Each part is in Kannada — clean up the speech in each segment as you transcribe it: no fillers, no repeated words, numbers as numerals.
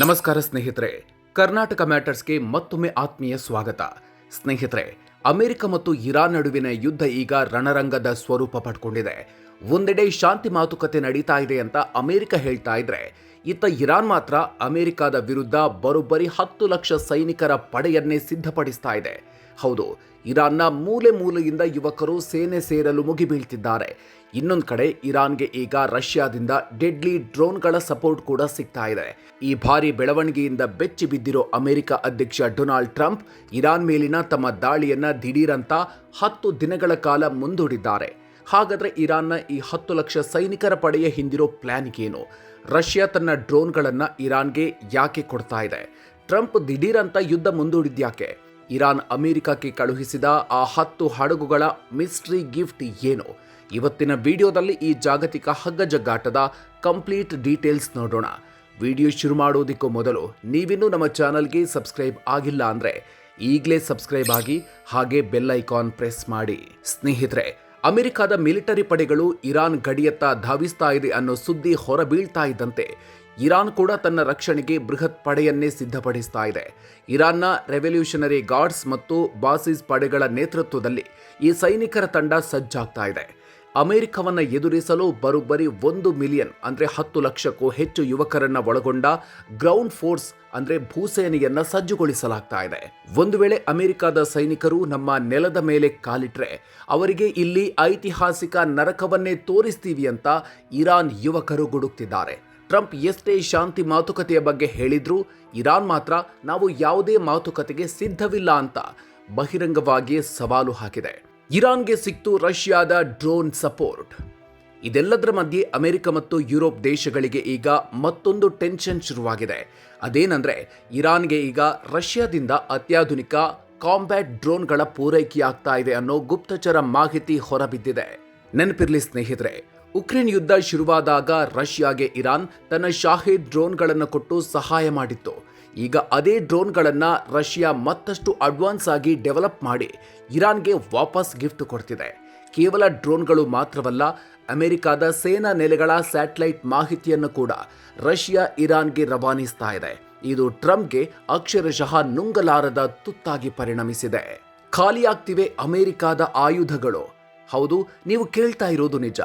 ನಮಸ್ಕಾರ ಸ್ನೇಹಿತರೆ, ಕರ್ನಾಟಕ ಮ್ಯಾಟರ್ಸ್ಗೆ ಮತ್ತೊಮ್ಮೆ ಆತ್ಮೀಯ ಸ್ವಾಗತ. ಸ್ನೇಹಿತರೆ, ಅಮೆರಿಕ ಮತ್ತು ಇರಾನ್ ನಡುವಿನ ಯುದ್ಧ ಈಗ ರಣರಂಗದ ಸ್ವರೂಪ ಪಡ್ಕೊಂಡಿದೆ. ಒಂದೆಡೆ ಶಾಂತಿ ಮಾತುಕತೆ ನಡೀತಾ ಇದೆ ಅಂತ ಅಮೆರಿಕ ಹೇಳ್ತಾ ಇದ್ರೆ, ಇತ್ತ ಇರಾನ್ ಮಾತ್ರ ಅಮೆರಿಕದ ವಿರುದ್ಧ ಬರೋಬ್ಬರಿ 10 ಲಕ್ಷ ಸೈನಿಕರ ಪಡೆಯನ್ನೇ ಸಿದ್ಧಪಡಿಸ್ತಾ ಇದೆ. ಹೌದು, ಇರಾನ್ನ ಮೂಲೆ ಮೂಲೆಯಿಂದ ಯುವಕರು ಸೇನೆ ಸೇರಲು ಮುಗಿಬೀಳ್ತಿದ್ದಾರೆ. ಇನ್ನೊಂದು ಕಡೆ ಇರಾನ್ಗೆ ಈಗ ರಷ್ಯಾದಿಂದ ಡೆಡ್ಲಿ ಡ್ರೋನ್ಗಳ ಸಪೋರ್ಟ್ ಕೂಡ ಸಿಗ್ತಾ ಇದೆ. ಈ ಭಾರಿ ಬೆಳವಣಿಗೆಯಿಂದ ಬೆಚ್ಚಿ ಬಿದ್ದಿರೋ ಅಮೆರಿಕ ಅಧ್ಯಕ್ಷ ಡೊನಾಲ್ಡ್ ಟ್ರಂಪ್ ಇರಾನ್ ಮೇಲಿನ ತಮ್ಮ ದಾಳಿಯನ್ನ ದಿಢೀರಂತ 10 ದಿನಗಳ ಕಾಲ ಮುಂದೂಡಿದ್ದಾರೆ. ಹಾಗಾದ್ರೆ ಇರಾನ್ನ ಈ 10 ಲಕ್ಷ ಸೈನಿಕರ ಪಡೆಯ ಹಿಂದಿರೋ ಪ್ಲಾನ್ ಏನು? ರಷ್ಯಾ ತನ್ನ ಡ್ರೋನ್ಗಳನ್ನ ಇರಾನ್ಗೆ ಯಾಕೆ ಕೊಡ್ತಾ ಇದೆ? ಟ್ರಂಪ್ ದಿಢೀರಂತ ಯುದ್ಧ ಮುಂದೂಡಿದ್ಯಾಕೆ? ಇರಾನ್ ಅಮೆರಿಕಕ್ಕೆ ಕಳುಹಿಸಿದ ಆ 10 ಹಡಗುಗಳ ಮಿಸ್ಟ್ರಿ ಗಿಫ್ಟ್ ಏನು? ಇವತ್ತಿನ ವಿಡಿಯೋದಲ್ಲಿ ಈ ಜಾಗತಿಕ ಹಗ್ಗಜಗ್ಗಾಟದ ಕಂಪ್ಲೀಟ್ ಡೀಟೇಲ್ಸ್ ನೋಡೋಣ. ವಿಡಿಯೋ ಶುರು ಮಾಡೋದಕ್ಕೂ ಮೊದಲು ನೀವಿನ್ನೂ ನಮ್ಮ ಚಾನಲ್ಗೆ ಸಬ್ಸ್ಕ್ರೈಬ್ ಆಗಿಲ್ಲ ಅಂದರೆ ಈಗಲೇ ಸಬ್ಸ್ಕ್ರೈಬ್ ಆಗಿ, ಹಾಗೆ ಬೆಲ್ ಐಕಾನ್ ಪ್ರೆಸ್ ಮಾಡಿ. ಸ್ನೇಹಿತರೆ, ಅಮೆರಿಕದ ಮಿಲಿಟರಿ ಪಡೆಗಳು ಇರಾನ್ ಗಡಿಯತ್ತ ಧಾವಿಸ್ತಾ ಇದೆ ಅನ್ನೋ ಸುದ್ದಿ ಹೊರಬೀಳ್ತಾ ಇದ್ದಂತೆ ಇರಾನ್ ಕೂಡ ತನ್ನ ರಕ್ಷಣೆಗೆ ಬೃಹತ್ ಪಡೆಯನ್ನೇ ಸಿದ್ಧಪಡಿಸ್ತಾ ಇದೆ. ಇರಾನ್ನ ರೆವಲ್ಯೂಷನರಿ ಗಾರ್ಡ್ಸ್ ಮತ್ತು ಬಾಸಿಸ್ ಪಡೆಗಳ ನೇತೃತ್ವದಲ್ಲಿ ಈ ಸೈನಿಕರ ತಂಡ ಸಜ್ಜಾಗ್ತಾ ಇದೆ. ಅಮೆರಿಕವನ್ನು ಎದುರಿಸಲು ಬರೋಬ್ಬರಿ 1 ಮಿಲಿಯನ್ ಅಂದರೆ 10 ಲಕ್ಷಕ್ಕೂ ಹೆಚ್ಚು ಯುವಕರನ್ನ ಒಳಗೊಂಡ ಗ್ರೌಂಡ್ ಫೋರ್ಸ್ ಅಂದರೆ ಭೂಸೇನೆಯನ್ನ ಸಜ್ಜುಗೊಳಿಸಲಾಗ್ತಾ ಇದೆ. ಒಂದು ವೇಳೆ ಅಮೆರಿಕದ ಸೈನಿಕರು ನಮ್ಮ ನೆಲದ ಮೇಲೆ ಕಾಲಿಟ್ರೆ ಅವರಿಗೆ ಇಲ್ಲಿ ಐತಿಹಾಸಿಕ ನರಕವನ್ನೇ ತೋರಿಸ್ತೀವಿ ಅಂತ ಇರಾನ್ ಯುವಕರು ಗುಡುಕ್ತಿದ್ದಾರೆ. ಟ್ರಂಪ್ ಎಷ್ಟೇ ಶಾಂತಿ ಮಾತುಕತೆಯ ಬಗ್ಗೆ ಹೇಳಿದ್ರೂ ಇರಾನ್ ಮಾತ್ರ ನಾವು ಯಾವುದೇ ಮಾತುಕತೆಗೆ ಸಿದ್ಧವಿಲ್ಲ ಅಂತ ಬಹಿರಂಗವಾಗಿ ಸವಾಲು ಹಾಕಿದೆ. ಇರಾನ್ಗೆ ಸಿಕ್ತು ರಷ್ಯಾದ ಡ್ರೋನ್ ಸಪೋರ್ಟ್. ಇದೆಲ್ಲದರ ಮಧ್ಯೆ ಅಮೆರಿಕ ಮತ್ತು ಯುರೋಪ್ ದೇಶಗಳಿಗೆ ಈಗ ಮತ್ತೊಂದು ಟೆನ್ಷನ್ ಶುರುವಾಗಿದೆ. ಅದೇನಂದ್ರೆ, ಇರಾನ್ಗೆ ಈಗ ರಷ್ಯಾದಿಂದ ಅತ್ಯಾಧುನಿಕ ಕಾಂಬ್ಯಾಟ್ ಡ್ರೋನ್ಗಳ ಪೂರೈಕೆಯಾಗ್ತಾ ಇದೆ ಅನ್ನೋ ಗುಪ್ತಚರ ಮಾಹಿತಿ ಹೊರಬಿದ್ದಿದೆ. ನೆನಪಿರ್ಲಿ ಸ್ನೇಹಿತರೆ, ಉಕ್ರೇನ್ ಯುದ್ಧ ಶುರುವಾದಾಗ ರಷ್ಯಾಗೆ ಇರಾನ್ ತನ್ನ ಶಾಹಿದ್ ಡ್ರೋನ್ಗಳನ್ನು ಕೊಟ್ಟು ಸಹಾಯ ಮಾಡಿತ್ತು. ಈಗ ಅದೇ ಡ್ರೋನ್ಗಳನ್ನು ರಷ್ಯಾ ಮತ್ತಷ್ಟು ಅಡ್ವಾನ್ಸ್ ಆಗಿ ಡೆವಲಪ್ ಮಾಡಿ ಇರಾನ್ಗೆ ವಾಪಸ್ ಗಿಫ್ಟ್ ಕೊಡ್ತಿದೆ. ಕೇವಲ ಡ್ರೋನ್ಗಳು ಮಾತ್ರವಲ್ಲ, ಅಮೆರಿಕದ ಸೇನಾ ನೆಲೆಗಳ ಸ್ಯಾಟಲೈಟ್ ಮಾಹಿತಿಯನ್ನು ಕೂಡ ರಷ್ಯಾ ಇರಾನ್ಗೆ ರವಾನಿಸ್ತಾ ಇದೆ. ಇದು ಟ್ರಂಪ್ಗೆ ಅಕ್ಷರಶಃ ನುಂಗಲಾರದ ತುತ್ತಾಗಿ ಪರಿಣಮಿಸಿದೆ. ಖಾಲಿಯಾಗ್ತಿವೆ ಅಮೆರಿಕದ ಆಯುಧಗಳು. ಹೌದು, ನೀವು ಕೇಳ್ತಾ ಇರೋದು ನಿಜ.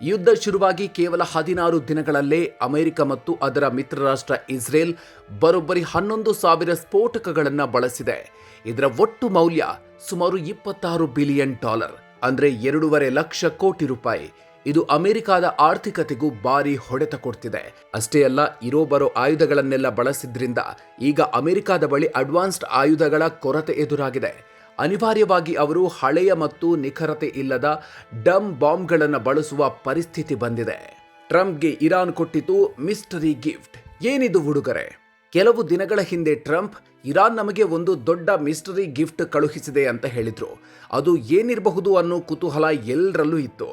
ಯುದ್ಧ ಶುರುವಾಗಿ ಕೇವಲ 16 ದಿನಗಳಲ್ಲೇ ಅಮೆರಿಕ ಮತ್ತು ಅದರ ಮಿತ್ರ ರಾಷ್ಟ್ರ ಇಸ್ರೇಲ್ ಬರೋಬ್ಬರಿ 11,000 ಸ್ಫೋಟಕಗಳನ್ನು ಬಳಸಿದೆ. ಇದರ ಒಟ್ಟು ಮೌಲ್ಯ ಸುಮಾರು $26 ಬಿಲಿಯನ್, ಅಂದರೆ 2.5 ಲಕ್ಷ ಕೋಟಿ ರೂಪಾಯಿ. ಇದು ಅಮೆರಿಕದ ಆರ್ಥಿಕತೆಗೂ ಭಾರಿ ಹೊಡೆತ ಕೊಡ್ತಿದೆ. ಅಷ್ಟೇ ಅಲ್ಲ, ಇರೋ ಬರೋ ಆಯುಧಗಳನ್ನೆಲ್ಲ ಬಳಸಿದ್ರಿಂದ ಈಗ ಅಮೆರಿಕದ ಬಳಿ ಅಡ್ವಾನ್ಸ್ಡ್ ಆಯುಧಗಳ ಕೊರತೆ ಎದುರಾಗಿದೆ. ಅನಿವಾರ್ಯವಾಗಿ ಅವರು ಹಳೆಯ ಮತ್ತು ನಿಖರತೆ ಇಲ್ಲದ ಡಮ್ ಬಾಂಬ್ಗಳನ್ನು ಬಳಸುವ ಪರಿಸ್ಥಿತಿ ಬಂದಿದೆ. ಟ್ರಂಪ್ಗೆ ಇರಾನ್ ಕೊಟ್ಟಿತು ಮಿಸ್ಟರಿ ಗಿಫ್ಟ್. ಏನಿದು ಉಡುಗೊರೆ? ಕೆಲವು ದಿನಗಳ ಹಿಂದೆ ಟ್ರಂಪ್ ಇರಾನ್ ನಮಗೆ ಒಂದು ದೊಡ್ಡ ಮಿಸ್ಟರಿ ಗಿಫ್ಟ್ ಕಳುಹಿಸಿದೆ ಅಂತ ಹೇಳಿದ್ರು. ಅದು ಏನಿರಬಹುದು ಅನ್ನೋ ಕುತೂಹಲ ಎಲ್ಲರಲ್ಲೂ ಇತ್ತು.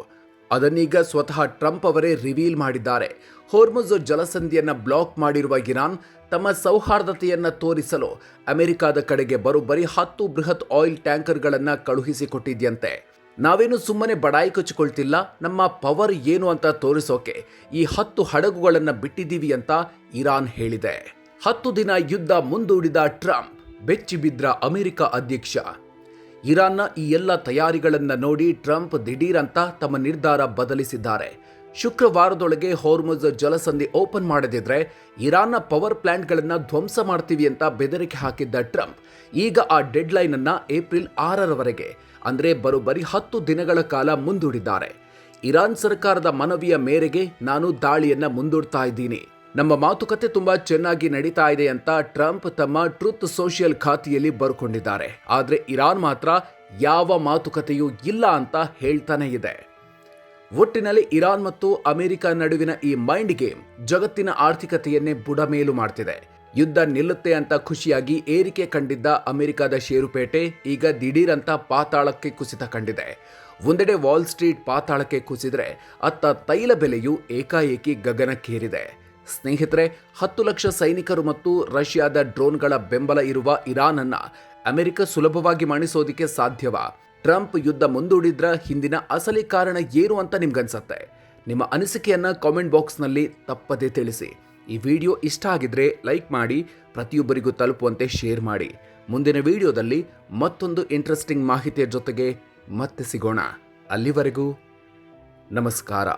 ಅದನ್ನೀಗ ಸ್ವತಃ ಟ್ರಂಪ್ ಅವರೇ ರಿವೀಲ್ ಮಾಡಿದ್ದಾರೆ. ಹೋರ್ಮುಜ್ ಜಲಸಂಧಿಯನ್ನ ಬ್ಲಾಕ್ ಮಾಡಿರುವ ಇರಾನ್ ತಮ್ಮ ಸೌಹಾರ್ದತೆಯನ್ನ ತೋರಿಸಲು ಅಮೆರಿಕದ ಕಡೆಗೆ ಬರೋಬ್ಬರಿ 10 ಬೃಹತ್ ಆಯಿಲ್ ಟ್ಯಾಂಕರ್ಗಳನ್ನು ಕಳುಹಿಸಿಕೊಟ್ಟಿದ್ಯಂತೆ. ನಾವೇನು ಸುಮ್ಮನೆ ಬಡಾಯಿ ಕೊಚ್ಚಿಕೊಳ್ತಿಲ್ಲ, ನಮ್ಮ ಪವರ್ ಏನು ಅಂತ ತೋರಿಸೋಕೆ ಈ 10 ಹಡಗುಗಳನ್ನು ಬಿಟ್ಟಿದ್ದೀವಿ ಅಂತ ಇರಾನ್ ಹೇಳಿದೆ. 10 ದಿನ ಯುದ್ಧ ಮುಂದೂಡಿದ ಟ್ರಂಪ್, ಬೆಚ್ಚಿ ಬಿದ್ರ ಅಮೆರಿಕ ಅಧ್ಯಕ್ಷ. ಇರಾನ್ನ ಈ ಎಲ್ಲ ತಯಾರಿಗಳನ್ನು ನೋಡಿ ಟ್ರಂಪ್ ದಿಢೀರಂತ ತಮ್ಮ ನಿರ್ಧಾರ ಬದಲಿಸಿದ್ದಾರೆ. ಶುಕ್ರವಾರದೊಳಗೆ ಹೋರ್ಮುಜ್ ಜಲಸಂಧಿ ಓಪನ್ ಮಾಡದಿದ್ರೆ ಇರಾನ್ನ ಪವರ್ ಪ್ಲಾಂಟ್ಗಳನ್ನು ಧ್ವಂಸ ಮಾಡ್ತೀವಿ ಅಂತ ಬೆದರಿಕೆ ಹಾಕಿದ್ದ ಟ್ರಂಪ್ ಈಗ ಆ ಡೆಡ್ಲೈನ್ ಅನ್ನ ಏಪ್ರಿಲ್ 6ರವರೆಗೆ ಅಂದರೆ ಬರೋಬ್ಬರಿ 10 ದಿನಗಳ ಕಾಲ ಮುಂದೂಡಿದ್ದಾರೆ. ಇರಾನ್ ಸರ್ಕಾರದ ಮನವಿಯ ಮೇರೆಗೆ ನಾನು ದಾಳಿಯನ್ನ ಮುಂದೂಡ್ತಾ ಇದ್ದೀನಿ. ನಮ್ಮ ಮಾತುಕತೆ ತುಂಬಾ ಚೆನ್ನಾಗಿ ನಡೀತಾ ಇದೆ ಅಂತ ಟ್ರಂಪ್ ತಮ್ಮ ಟ್ರೂತ್ ಸೋಷಿಯಲ್ ಖಾತೆಯಲ್ಲಿ ಬರ್ಕೊಂಡಿದ್ದಾರೆ. ಆದರೆ ಇರಾನ್ ಮಾತ್ರ ಯಾವ ಮಾತುಕತೆಯೂ ಇಲ್ಲ ಅಂತ ಹೇಳ್ತಾನೆ ಇದೆ. ಒಟ್ಟಿನಲ್ಲಿ ಇರಾನ್ ಮತ್ತು ಅಮೆರಿಕ ನಡುವಿನ ಈ ಮೈಂಡ್ ಗೇಮ್ ಜಗತ್ತಿನ ಆರ್ಥಿಕತೆಯನ್ನೇ ಬುಡಮೇಲು ಮಾಡ್ತಿದೆ. ಯುದ್ಧ ನಿಲ್ಲುತ್ತೆ ಅಂತ ಖುಷಿಯಾಗಿ ಏರಿಕೆ ಕಂಡಿದ್ದ ಅಮೆರಿಕದ ಷೇರುಪೇಟೆ ಈಗ ದಿಢೀರಂತ ಪಾತಾಳಕ್ಕೆ ಕುಸಿತ ಕಂಡಿದೆ. ಒಂದೆಡೆ ವಾಲ್ ಸ್ಟ್ರೀಟ್ ಪಾತಾಳಕ್ಕೆ ಕುಸಿದ್ರೆ, ಅತ್ತ ತೈಲ ಬೆಲೆಯು ಏಕಾಏಕಿ ಗಗನಕ್ಕೇರಿದೆ. ಸ್ನೇಹಿತರೆ, 10 ಲಕ್ಷ ಸೈನಿಕರು ಮತ್ತು ರಷ್ಯಾದ ಡ್ರೋನ್ಗಳ ಬೆಂಬಲ ಇರುವ ಇರಾನ್ ಅನ್ನ ಅಮೆರಿಕ ಸುಲಭವಾಗಿ ಮಣಿಸೋದಿಕ್ಕೆ ಸಾಧ್ಯವಾ? ಟ್ರಂಪ್ ಯುದ್ಧ ಮುಂದೂಡಿದ್ರ ಹಿಂದಿನ ಅಸಲಿ ಕಾರಣ ಏನು ಅಂತ ನಿಮ್ಗನ್ಸತ್ತೆ? ನಿಮ್ಮ ಅನಿಸಿಕೆಯನ್ನ ಕಾಮೆಂಟ್ ಬಾಕ್ಸ್ನಲ್ಲಿ ತಪ್ಪದೇ ತಿಳಿಸಿ. ಈ ವಿಡಿಯೋ ಇಷ್ಟ ಆಗಿದ್ರೆ ಲೈಕ್ ಮಾಡಿ, ಪ್ರತಿಯೊಬ್ಬರಿಗೂ ತಲುಪುವಂತೆ ಶೇರ್ ಮಾಡಿ. ಮುಂದಿನ ವಿಡಿಯೋದಲ್ಲಿ ಮತ್ತೊಂದು ಇಂಟ್ರೆಸ್ಟಿಂಗ್ ಮಾಹಿತಿಯ ಜೊತೆಗೆ ಮತ್ತೆ ಸಿಗೋಣ. ಅಲ್ಲಿವರೆಗೂ ನಮಸ್ಕಾರ.